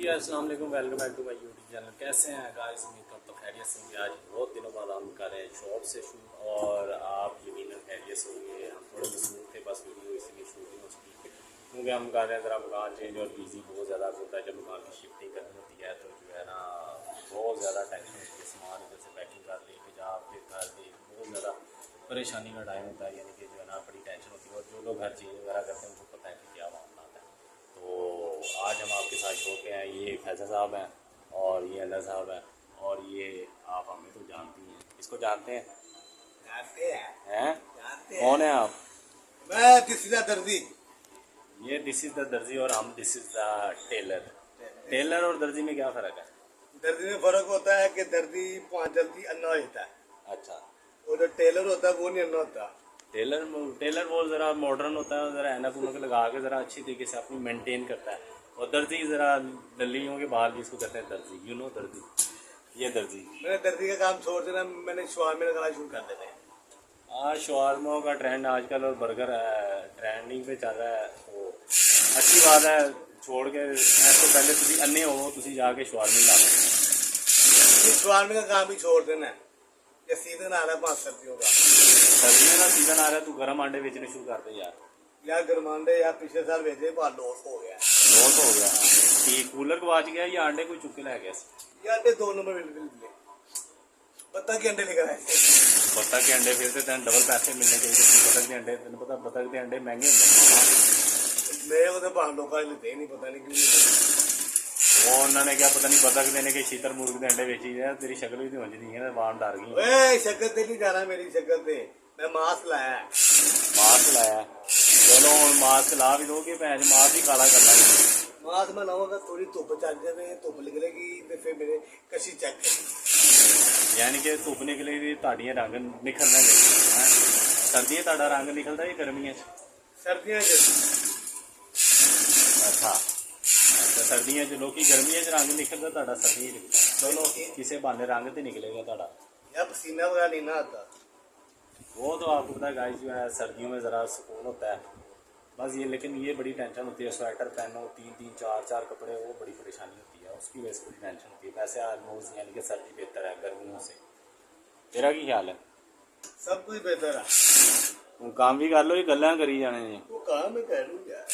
जी अस्सलाम वालेकुम, welcome back to my YouTube channel. कैसे हैं गाइस? उम्मीद करता हूँ खैरियत से होंगे। आज बहुत दिनों बाद हम कर रहे हैं शॉप से शूट और आप यकीनन खैरियत से होंगे। हम थोड़े मसरूफ थे बस वीडियो इसीलिए शूटिंग उसकी, क्योंकि हम कर रहे हैं ज़रा मकान चेंज और बिजी बहुत ज़्यादा होता है। जब मकान की शिफ्टिंग करनी होती है तो जो है ना बहुत ज़्यादा टेंशन होती है। सामान इधर से पैकिंग कर लेके जा फिर घर दे, बहुत ज़्यादा परेशानी का टाइम होता है, यानी कि जो है ना बड़ी टेंशन होती है। और जो लोग घर चेंज वगैरह करते हैं उनको पता है कि क्या मामला है। तो आज हम आपके साथ शो पे हैं। ये फैज़ल साहब हैं और ये अल्लाह साहब हैं और ये आप हमें तो जानती हैं, इसको जानते हैं? जानते हैं? जानते कौन है आप? मैं किसी का दर्जी। ये दिस इज़ द दर्जी और हम this is the tailor. Tailor और दर्जी में क्या फ़र्क है? दर्जी में फर्क होता है कि दर्जी 5 जल्दी अन्ना होता है अच्छा, और जो टेलर होता है वो नहीं अन्ना होता। टेलर टेलर वो ज़रा मॉडर्न होता है, ज़रा ऐनक उनक लगा के ज़रा अच्छी तरीके से अपनी मेंटेन करता है। और दर्जी ज़रा दल्लियों के बाहर जिसको कहते हैं दर्जी, यू नो दर्जी, ये दर्जी। मैंने दर्जी का काम छोड़ देना, मैंने शुरुआत में लगाना शुरू कर देते हैं। आज शवारमों का ट्रेंड आजकल और बर्गर ट्रेंडिंग पे चल रहा है, तो अच्छी बात है। छोड़ के तो पहले तुम अन्ने हो, तुम जाके शवारमी ला लो। शुरुआत में का काम भी छोड़ देना है। ये सीजन आ रहा है 5 सर्दियों का, सर्दियों का सीजन आ रहा है, तू गर्म अंडे बेचने शुरू कर दे यार। या गरमांडे या पिछले साल भेजे बाहर लॉस हो गया। लॉस हो गया कि कूलर गवाच गया या अंडे कोई चुक के लै गया? ये अंडे 2 नंबर मिले, पता के अंडे लेकर आए थे। बतख के अंडे फिर तो तेन डबल पैसे मिलने चाहिए। बतख के अंडे तेन पता, बतख के अंडे महंगे होंगे। मैं वो बाहर लोग लेते ही नहीं, पता नहीं क्यों। वो उन्होंने क्या पता नहीं बतख देने के शीतर मुर्ग के अंडे बेची जाए। तेरी शक्ल भी तो नहीं है, बाण डर गई। ओए शक्ल ते नहीं जाना, मेरी शक्ल ते मैं मास्क लाया है। मास्क लाया? चलो हम मास्क ला भी दो कि भैन मास्क ही काला करना है। मास्क में लाऊंगा, थोड़ी धुप चल जाए, धुप निकलेगी तो फिर मेरे कशी चेक करेगी। यानी कि धुप निकलेगी ताड़ियां रंग निखरना चाहिए। सर्दियां ताड़ा रंग निकलता है गर्मियां? सर्दियां अच्छा अच्छा, सर्दियां च लोग गर्मियां च रंग निकलता, ताड़ा सर्दियां निकलता। चलो किसी बहाने रंग तो निकलेगा ताड़ा। या पसीना वगैरह नहीं ना आता। वो तो आपको पता है गाइस, जो है सर्दियों में ज़रा सुकून होता है बस ये। लेकिन ये बड़ी टेंशन होती है, स्वेटर पहनो 3-3 4-4 कपड़े, वो बड़ी परेशानी होती है। उसकी वजह से बड़ी टेंशन होती है। वैसे ऑलमोस्ट यानी कि सर्दी बेहतर है गर्मियों से। तेरा की ख्याल है? सब कुछ बेहतर है। हूँ काम भी कर लो, ये गल्लां करी जाने जी। वो काम मैं कर लूँ यार।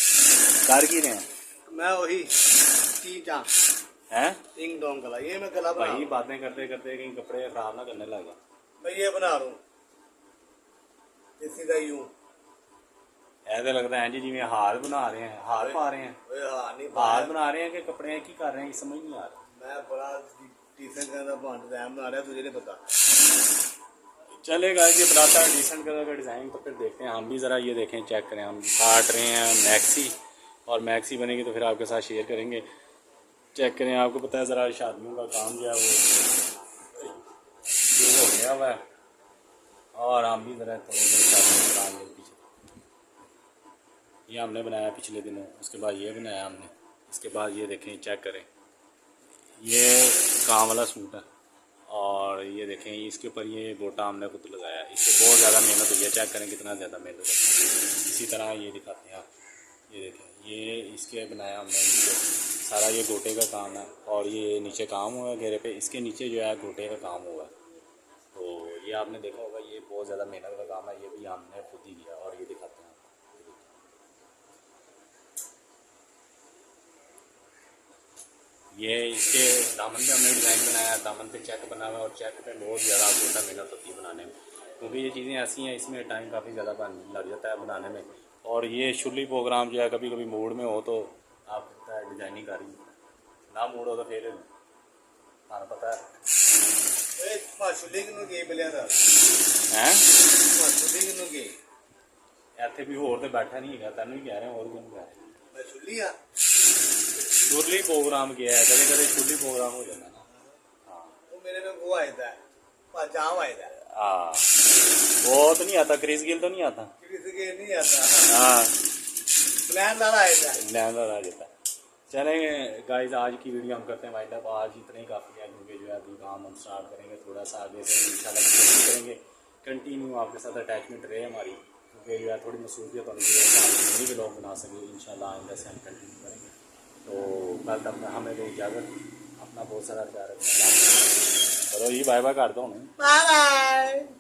कर की रहे हैं? मैं वही चीजा हैं टिंग डोंग गला, ये मैं गला बना भाई बातें करते करते कहीं कपड़े खराब ना करने लगा। मैं ये बना रहा हूँ सीधा यूं। ऐसे लगता है जी जिम्मे हार बना रहे हैं, हार पा रहे हैं। ओए हाँ नहीं हार बना रहे हैं कि कपड़े की कर रहे हैं, समझ नहीं आ रहा। मैं बड़ा डिसेंट का डिजाइन बना रहा, तुझे नहीं पता। चलेगा ये बनाता है डिसेंट कलर का डिज़ाइन, तो फिर देखते हैं हम भी ज़रा। ये देखें, चेक करें, हम काट रहे हैं मैक्सी और मैक्सी बनेगी तो फिर आपके साथ शेयर करेंगे। चेक करें, आपको पता है ज़रा शादियों का काम जो है वो शुरू हो गया हुआ है और हम भी ज़रा थोड़े शादियों का काम पीछे। ये हमने बनाया पिछले दिनों, उसके बाद ये बनाया हमने, इसके बाद ये देखें, चेक करें, ये काम वाला सूट है और ये देखें इसके ऊपर ये गोटा हमने खुद लगाया। इससे बहुत ज़्यादा मेहनत हुई है, चेक करें कितना ज़्यादा मेहनत है। इसी तरह ये दिखाते हैं आप, ये देखें, ये इसके बनाया हमने नीचे सारा, ये गोटे का काम है और ये नीचे काम हुआ है घेरे पे, इसके नीचे जो है गोटे का काम हुआ है। तो ये आपने देखा होगा, ये बहुत ज़्यादा मेहनत का काम है, ये भी हमने खुद ही किया। और ये दिखाते हैं ये इसके दामन पे हमने डिज़ाइन बनाया, दामन पे चेक बना हुआ है और चेक पे बहुत ज़्यादा आपको मेहनत होती है बनाने में, क्योंकि ये चीज़ें ऐसी हैं, इसमें टाइम काफ़ी ज़्यादा लग जाता है बनाने में। और ये शुली प्रोग्राम जो है, कभी कभी मूड में हो तो आपको पता है डिज़ाइनिंग कर रही ना, मूड हो तो फिर थाना पता है ਇੱਥੇ भी होर तो बैठा नहीं है, तेन भी कह रहे हैं और भी कह रहे हैं शुरली प्रोग्राम किया है, कदे कदे शुरली प्रोग्राम हो जाता है ना। हाँ वो मेरे में वो आया था पाजाम आया था। हाँ वो तो नहीं आता, क्रिस गिल तो नहीं आता, क्रिस गिल नहीं आता। हाँ प्लान लाना आया था, प्लान आ जाता है। चलेंगे गाइस, आज की वीडियो हम करते हैं वाइंड अप। आज इतने ही काफ़ी है, क्योंकि जो है अभी काम हम स्टार्ट करेंगे थोड़ा सा आगे से इंशाल्लाह कोशिश करेंगे कंटिन्यू आपके साथ अटैचमेंट रहे हमारी, क्योंकि जो है थोड़ी मसरूफियत होने की वजह से हम भी ब्लॉग बना सकें। इंशाल्लाह आइंदा से हम कंटिन्यू करेंगे। तो कल तक हमें दो इजाज़त, अपना बहुत सारा ख्याल रखना। चलो जी बाय बाय कर दो हूँ। Bye bye.